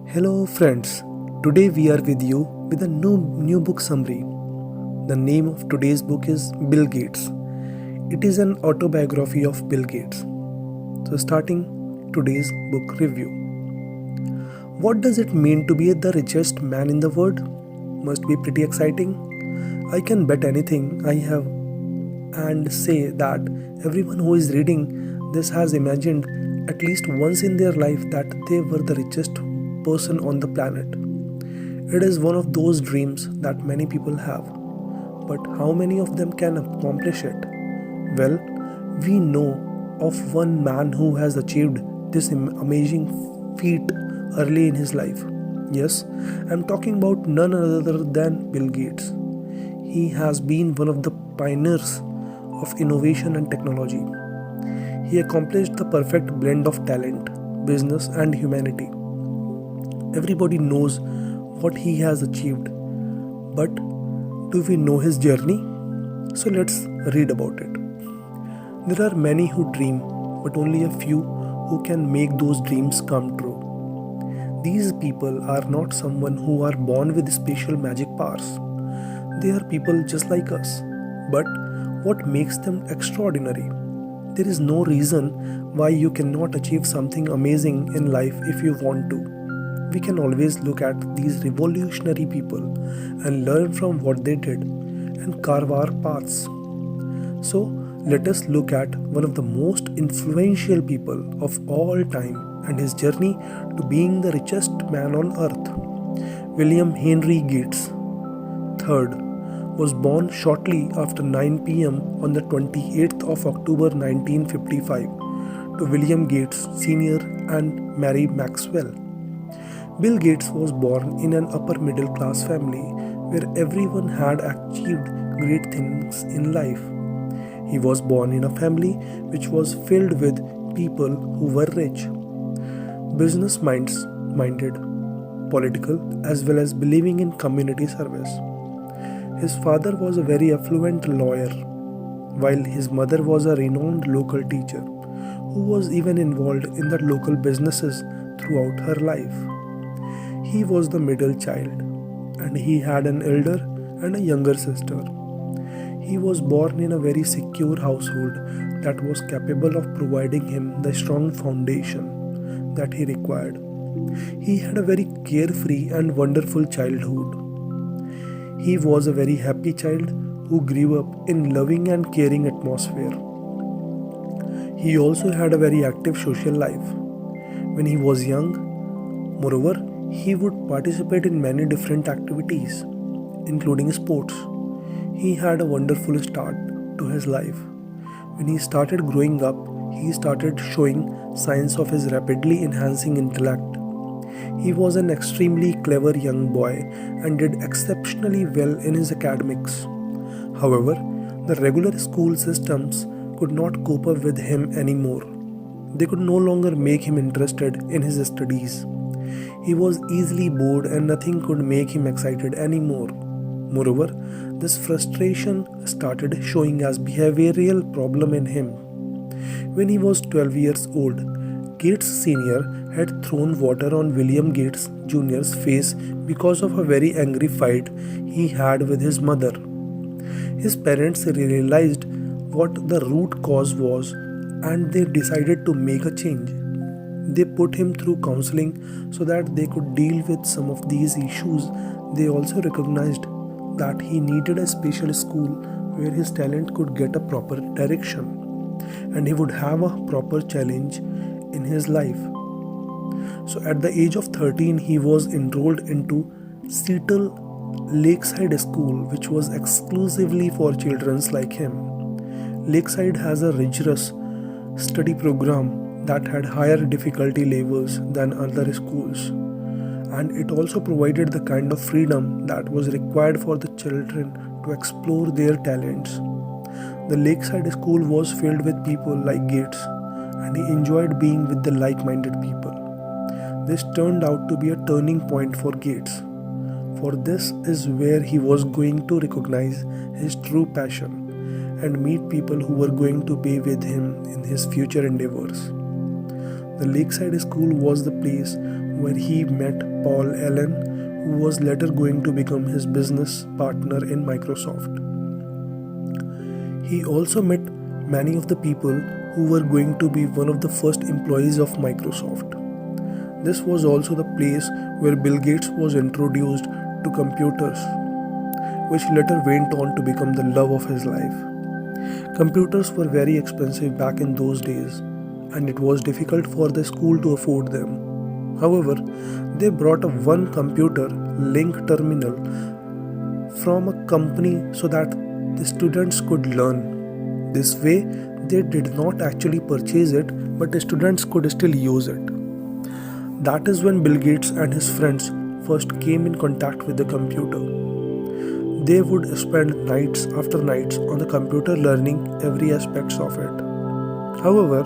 Hello friends, today we are with you with a new book summary. The name of today's book is Bill Gates. It is an autobiography of Bill Gates. So starting today's book review. What does it mean to be the richest man in the world? Must be pretty exciting. I can bet anything I have and say that everyone who is reading this has imagined at least once in their life that they were the richest person on the planet. It is one of those dreams that many people have. But how many of them can accomplish it? Well, we know of one man who has achieved this amazing feat early in his life. Yes, I'm talking about none other than Bill Gates. He has been one of the pioneers of innovation and technology. He accomplished the perfect blend of talent, business, and humanity. Everybody knows what he has achieved, but do we know his journey? So let's read about it. There are many who dream, but only a few who can make those dreams come true. These people are not someone who are born with special magic powers. They are people just like us. But what makes them extraordinary? There is no reason why you cannot achieve something amazing in life if you want to. We can always look at these revolutionary people and learn from what they did and carve our paths. So, let us look at one of the most influential people of all time and his journey to being the richest man on earth. William Henry Gates III was born shortly after 9 pm on the 28th of October 1955 to William Gates Sr. and Mary Maxwell. Bill Gates was born in an upper middle class family where everyone had achieved great things in life. He was born in a family which was filled with people who were rich, business minded, political, as well as believing in community service. His father was a very affluent lawyer, while his mother was a renowned local teacher who was even involved in the local businesses throughout her life. He was the middle child, and he had an elder and a younger sister. He was born in a very secure household that was capable of providing him the strong foundation that he required. He had a very carefree and wonderful childhood. He was a very happy child who grew up in loving and caring atmosphere. He also had a very active social life. When he was young, moreover, he would participate in many different activities, including sports. He had a wonderful start to his life. When he started growing up, he started showing signs of his rapidly enhancing intellect. He was an extremely clever young boy and did exceptionally well in his academics. However, the regular school systems could not cope up with him anymore. They could no longer make him interested in his studies. He was easily bored and nothing could make him excited anymore. Moreover, this frustration started showing as behavioral problem in him. When he was 12 years old, Gates Sr. had thrown water on William Gates Jr.'s face because of a very angry fight he had with his mother. His parents realized what the root cause was and they decided to make a change. They put him through counseling so that they could deal with some of these issues. They also recognized that he needed a special school where his talent could get a proper direction and he would have a proper challenge in his life. So at the age of 13, he was enrolled into Seattle Lakeside School, which was exclusively for children like him. Lakeside has a rigorous study program that had higher difficulty levels than other schools, and it also provided the kind of freedom that was required for the children to explore their talents. The Lakeside School was filled with people like Gates, and he enjoyed being with the like-minded people. This turned out to be a turning point for Gates, for this is where he was going to recognize his true passion and meet people who were going to be with him in his future endeavors. The Lakeside School was the place where he met Paul Allen, who was later going to become his business partner in Microsoft. He also met many of the people who were going to be one of the first employees of Microsoft. This was also the place where Bill Gates was introduced to computers, which later went on to become the love of his life. Computers were very expensive back in those days, and it was difficult for the school to afford them. However, they brought a one computer link terminal from a company so that the students could learn. This way, they did not actually purchase it, but the students could still use it. That is when Bill Gates and his friends first came in contact with the computer. They would spend nights after nights on the computer learning every aspects of it. However,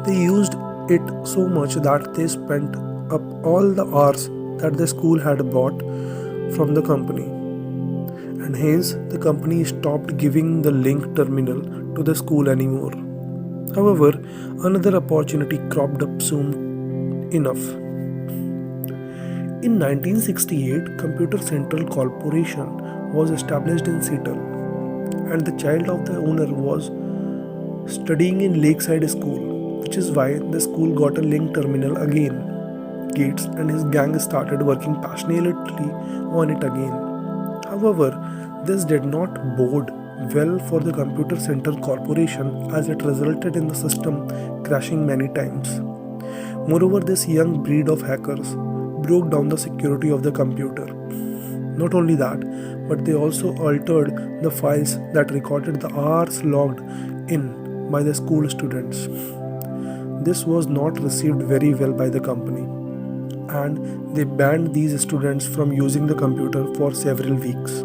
they used it so much that they spent up all the hours that the school had bought from the company. And hence, the company stopped giving the link terminal to the school anymore. However, another opportunity cropped up soon enough. In 1968, Computer Central Corporation was established in Seattle, and the child of the owner was studying in Lakeside School, which is why the school got a link terminal again. Gates and his gang started working passionately on it again. However, this did not bode well for the Computer Central Corporation as it resulted in the system crashing many times. Moreover, this young breed of hackers broke down the security of the computer. Not only that, but they also altered the files that recorded the hours logged in by the school students. This was not received very well by the company, and they banned these students from using the computer for several weeks.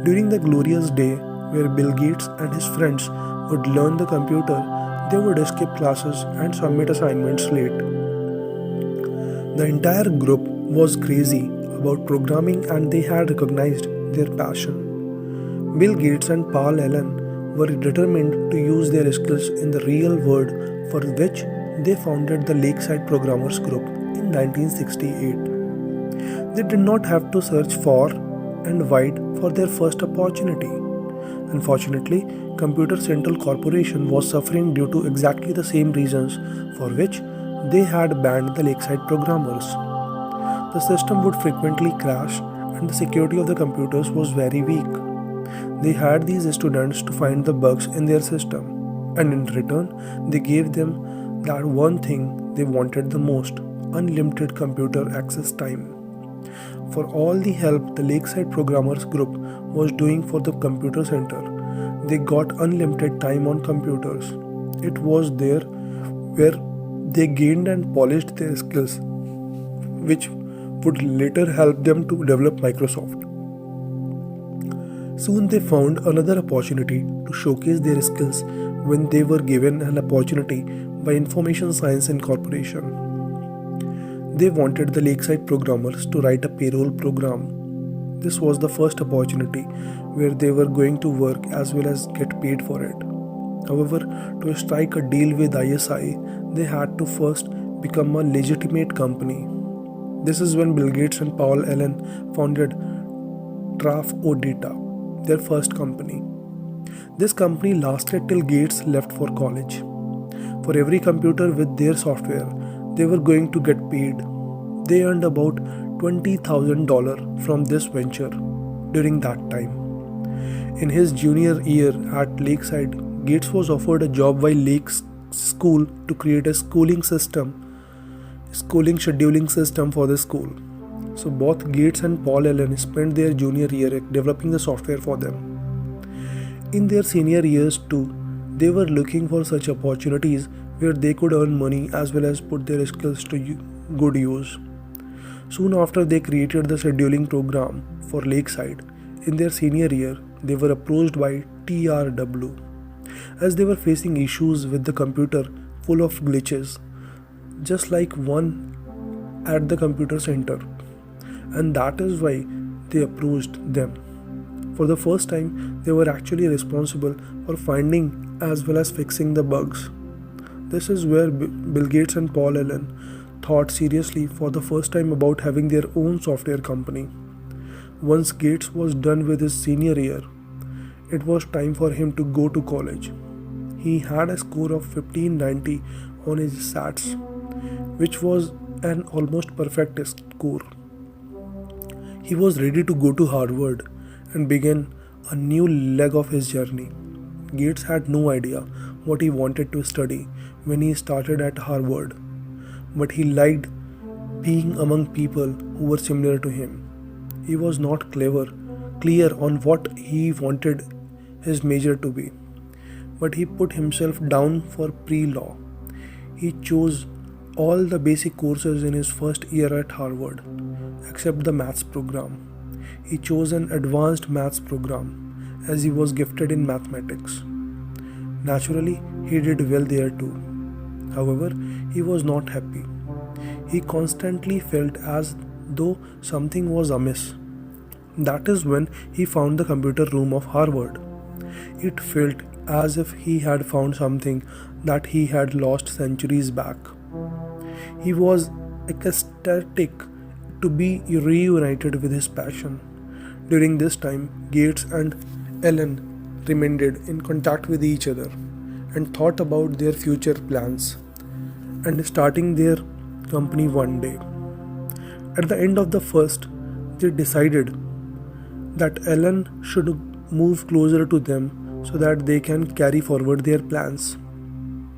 During the glorious day where Bill Gates and his friends would learn the computer, they would skip classes and submit assignments late. The entire group was crazy about programming, and they had recognized their passion. Bill Gates and Paul Allen were determined to use their skills in the real world, for which they founded the Lakeside Programmers Group in 1968. They did not have to search far and wide for their first opportunity. Unfortunately, Computer Central Corporation was suffering due to exactly the same reasons for which they had banned the Lakeside programmers. The system would frequently crash, and the security of the computers was very weak. They hired these students to find the bugs in their system, and in return, they gave them that one thing they wanted the most: unlimited computer access time. For all the help the Lakeside Programmers Group was doing for the computer center, they got unlimited time on computers. It was there where they gained and polished their skills, which would later help them to develop Microsoft. Soon they found another opportunity to showcase their skills when they were given an opportunity by Information Science Incorporation. They wanted the Lakeside programmers to write a payroll program. This was the first opportunity where they were going to work as well as get paid for it. However, to strike a deal with ISI, they had to first become a legitimate company. This is when Bill Gates and Paul Allen founded Traf-O-Data, their first company. This company lasted till Gates left for college. For every computer with their software, they were going to get paid. They earned about $20,000 from this venture during that time. In his junior year at Lakeside, Gates was offered a job by Lake's school to create a schooling scheduling system for the school. So both Gates and Paul Allen spent their junior year developing the software for them. In their senior years too, they were looking for such opportunities where they could earn money as well as put their skills to good use. Soon after they created the scheduling program for Lakeside, in their senior year, they were approached by TRW as they were facing issues with the computer full of glitches, just like one at the computer center, and that is why they approached them. For the first time, they were actually responsible for finding as well as fixing the bugs. This is where Bill Gates and Paul Allen thought seriously for the first time about having their own software company. Once Gates was done with his senior year, it was time for him to go to college. He had a score of 1590 on his SATs, which was an almost perfect score. He was ready to go to Harvard and begin a new leg of his journey. Gates had no idea what he wanted to study when he started at Harvard, but he liked being among people who were similar to him. He was not clear on what he wanted his major to be, but he put himself down for pre-law. He chose all the basic courses in his first year at Harvard, except the maths program. He chose an advanced maths program as he was gifted in mathematics. Naturally, he did well there too. However, he was not happy. He constantly felt as though something was amiss. That is when he found the computer room of Harvard. It felt as if he had found something that he had lost centuries back. He was ecstatic to be reunited with his passion. During this time, Gates and Ellen remained in contact with each other and thought about their future plans and starting their company one day. At the end of the first, they decided that Ellen should move closer to them so that they can carry forward their plans.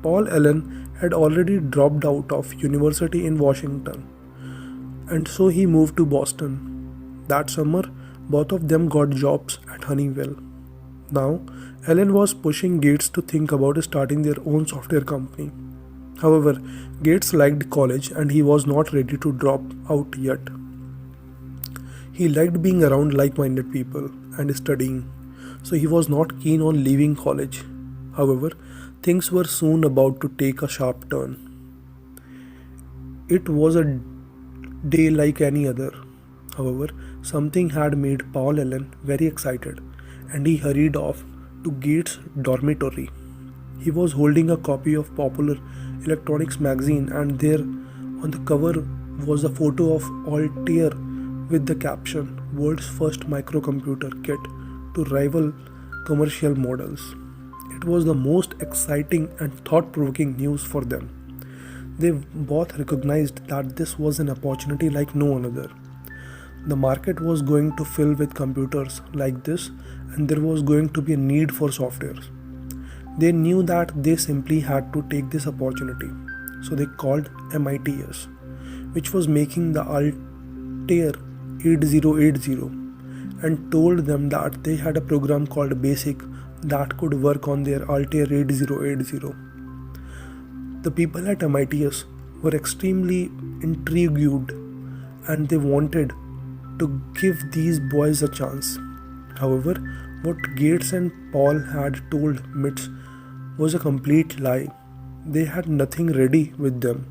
Paul Allen had already dropped out of university in Washington, and so he moved to Boston. That summer, both of them got jobs at Honeywell. Now, Allen was pushing Gates to think about starting their own software company. However, Gates liked college and he was not ready to drop out yet. He liked being around like-minded people and studying, so he was not keen on leaving college. However, things were soon about to take a sharp turn. It was a day like any other. However, something had made Paul Allen very excited, and he hurried off to Gates' dormitory. He was holding a copy of Popular Electronics magazine, and there on the cover was a photo of Altair with the caption, "World's first microcomputer kit to rival commercial models." It was the most exciting and thought-provoking news for them. They both recognized that this was an opportunity like no another. The market was going to fill with computers like this, and there was going to be a need for software. They knew that they simply had to take this opportunity, so they called MITS, which was making the Altair 8080, and told them that they had a program called BASIC that could work on their Altair 8080. The people at MITS were extremely intrigued, and they wanted to give these boys a chance. However, what Gates and Paul had told MITS was a complete lie. They had nothing ready with them,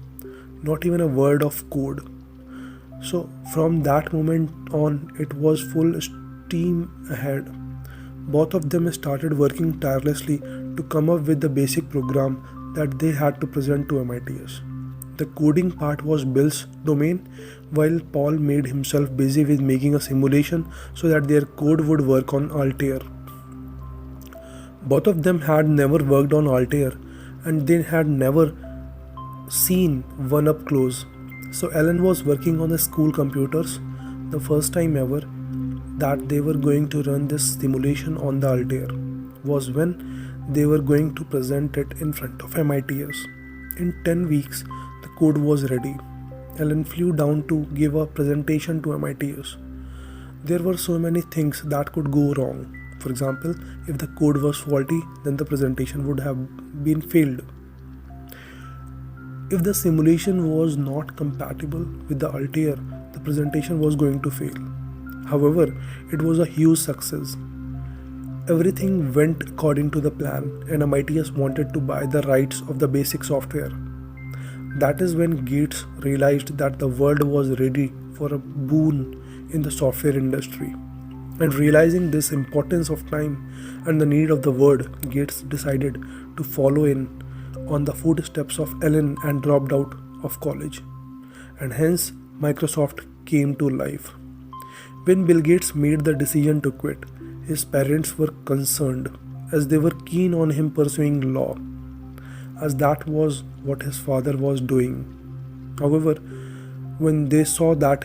not even a word of code. So from that moment on, it was full steam ahead. Both of them started working tirelessly to come up with the basic program that they had to present to MITS. The coding part was Bill's domain, while Paul made himself busy with making a simulation so that their code would work on Altair. Both of them had never worked on Altair, and they had never seen one up close. So Alan was working on the school computers, the first time ever that they were going to run this simulation on the Altair was when they were going to present it in front of MITS. In 10 weeks, the code was ready. Alan flew down to give a presentation to MITS. There were so many things that could go wrong. For example, if the code was faulty, then the presentation would have been failed. If the simulation was not compatible with the Altair, the presentation was going to fail. However, it was a huge success. Everything went according to the plan, and MITS wanted to buy the rights of the basic software. That is when Gates realized that the world was ready for a boon in the software industry. And realizing this importance of time and the need of the world, Gates decided to follow in on the footsteps of Allen and dropped out of college. and hence Microsoft came to life. When Bill Gates made the decision to quit, his parents were concerned as they were keen on him pursuing law, as that was what his father was doing. However, when they saw that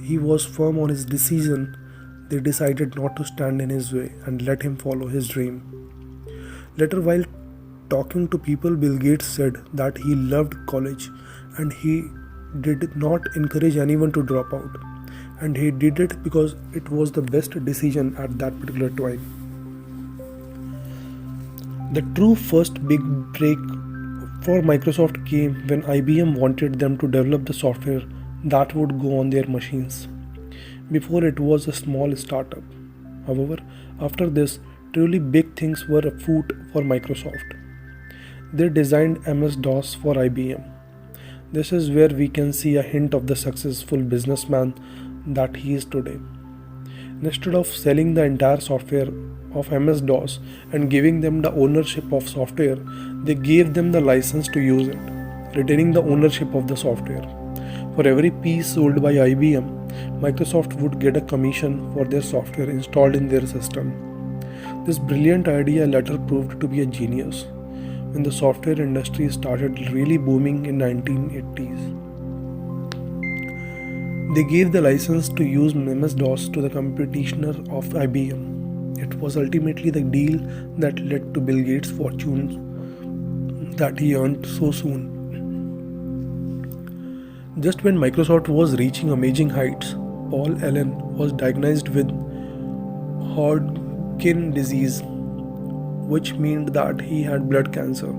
he was firm on his decision, they decided not to stand in his way and let him follow his dream. Later, while talking to people, Bill Gates said that he loved college and he did not encourage anyone to drop out. And he did it because it was the best decision at that particular time. The true first big break for Microsoft came when IBM wanted them to develop the software that would go on their machines. Before, it was a small startup. However, after this, truly big things were afoot for Microsoft. They designed MS-DOS for IBM. This is where we can see a hint of the successful businessman that he is today. Instead of selling the entire software of MS-DOS and giving them the ownership of software, they gave them the license to use it, retaining the ownership of the software. For every piece sold by IBM, Microsoft would get a commission for their software installed in their system. This brilliant idea later proved to be a genius when the software industry started really booming in 1980s. They gave the license to use MS-DOS to the competitor of IBM. It was ultimately the deal that led to Bill Gates' fortune that he earned so soon. Just when Microsoft was reaching amazing heights, Paul Allen was diagnosed with Hodgkin disease, which meant that he had blood cancer.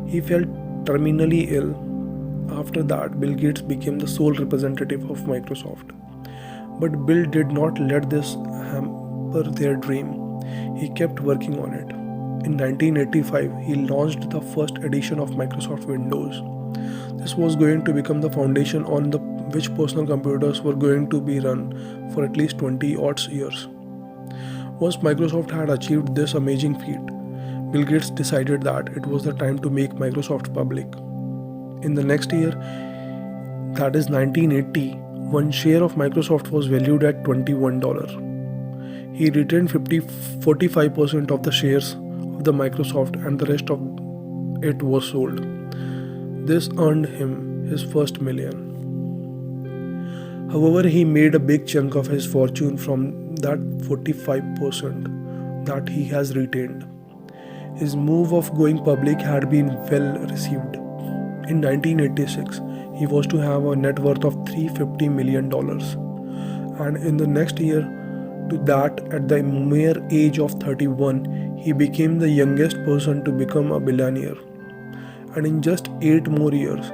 He felt terminally ill. After that, Bill Gates became the sole representative of Microsoft. But Bill did not let this hamper their dream. He kept working on it. In 1985, he launched the first edition of Microsoft Windows. This was going to become the foundation on which personal computers were going to be run for at least 20 odd years. Once Microsoft had achieved this amazing feat, Bill Gates decided that it was the time to make Microsoft public. In the next year, that is 1980, one share of Microsoft was valued at $21. He retained 45% of the shares of the Microsoft and the rest of it was sold. This earned him his first million. However, he made a big chunk of his fortune from that 45% that he has retained. His move of going public had been well received. In 1986, he was to have a net worth of $350 million. And in the next year to that, at the mere age of 31, he became the youngest person to become a billionaire. And in just 8 more years,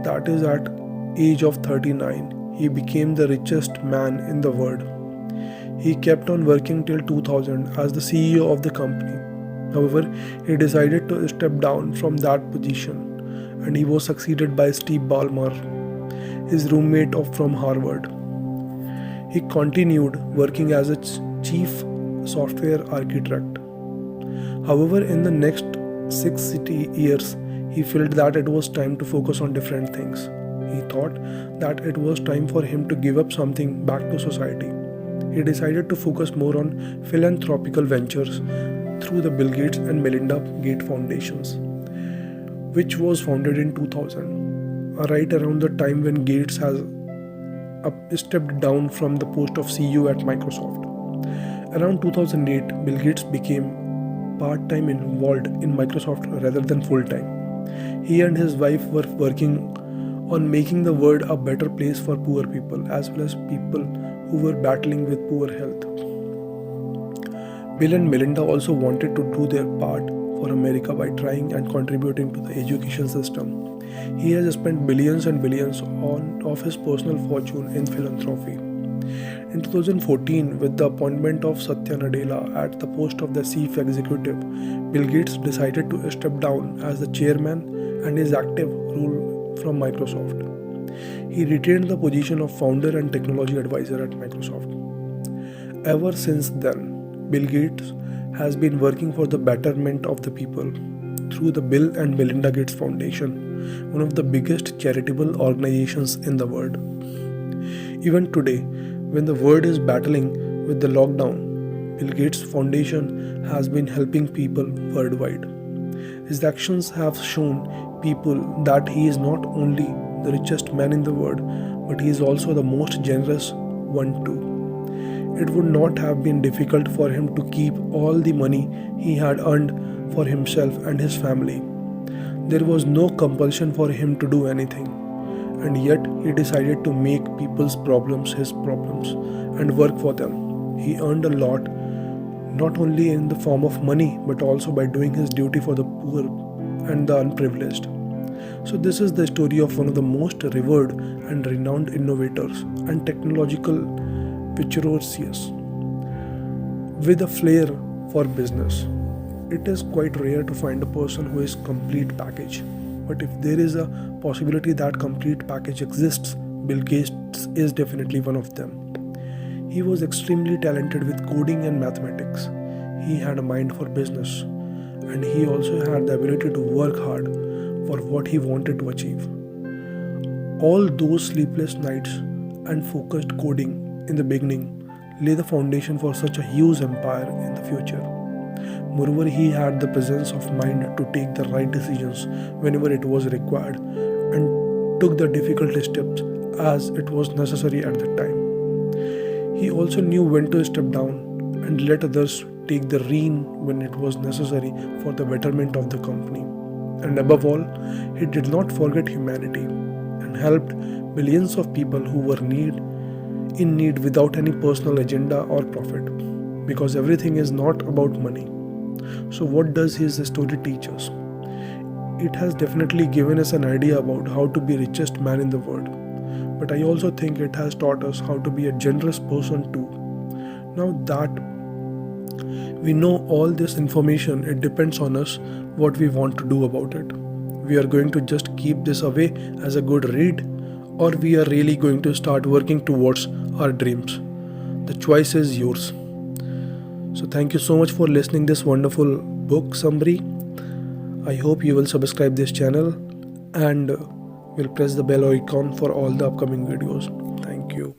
that is at age of 39, he became the richest man in the world. He kept on working till 2000 as the CEO of the company. However, he decided to step down from that position and he was succeeded by Steve Ballmer, his roommate from Harvard. He continued working as a chief software architect. However, in the next 6 years, he felt that it was time to focus on different things. He thought that it was time for him to give up something back to society. He decided to focus more on philanthropical ventures through the Bill Gates and Melinda Gates Foundations, which was founded in 2000, right around the time when Gates has stepped down from the post of CEO at Microsoft. Around 2008, Bill Gates became part-time involved in Microsoft rather than full-time. He and his wife were working on making the world a better place for poor people as well as people who were battling with poor health. Bill and Melinda also wanted to do their part for America by trying and contributing to the education system. He has spent billions and billions of his personal fortune in philanthropy. In 2014, with the appointment of Satya Nadella at the post of the chief executive, Bill Gates decided to step down as the chairman and his active role from Microsoft. He retained the position of founder and technology advisor at Microsoft. Ever since then, Bill Gates has been working for the betterment of the people through the Bill and Melinda Gates Foundation, one of the biggest charitable organizations in the world. Even today, when the world is battling with the lockdown, Bill Gates Foundation has been helping people worldwide. His actions have shown people that he is not only the richest man in the world, but he is also the most generous one too. It would not have been difficult for him to keep all the money he had earned for himself and his family. There was no compulsion for him to do anything, and yet he decided to make people's problems his problems and work for them. He earned a lot, not only in the form of money but also by doing his duty for the poor and the unprivileged. So, this is the story of one of the most revered and renowned innovators and technological virtuosos with a flair for business. It is quite rare to find a person who is complete package. But if there is a possibility that complete package exists, Bill Gates is definitely one of them. He was extremely talented with coding and mathematics. He had a mind for business, and he also had the ability to work hard for what he wanted to achieve. All those sleepless nights and focused coding in the beginning lay the foundation for such a huge empire in the future. Moreover, he had the presence of mind to take the right decisions whenever it was required and took the difficult steps as it was necessary at the time. He also knew when to step down and let others take the rein when it was necessary for the betterment of the company. And above all, he did not forget humanity and helped billions of people who were in need without any personal agenda or profit, because everything is not about money. So what does his story teach us? It has definitely given us an idea about how to be richest man in the world, but I also think it has taught us how to be a generous person too. Now that we know all this information, it depends on us what we want to do about it. We are going to just keep this away as a good read, or we are really going to start working towards our dreams. The choice is yours. So thank you so much for listening this wonderful book summary. I hope you will subscribe this channel and will press the bell icon for all the upcoming videos. Thank you.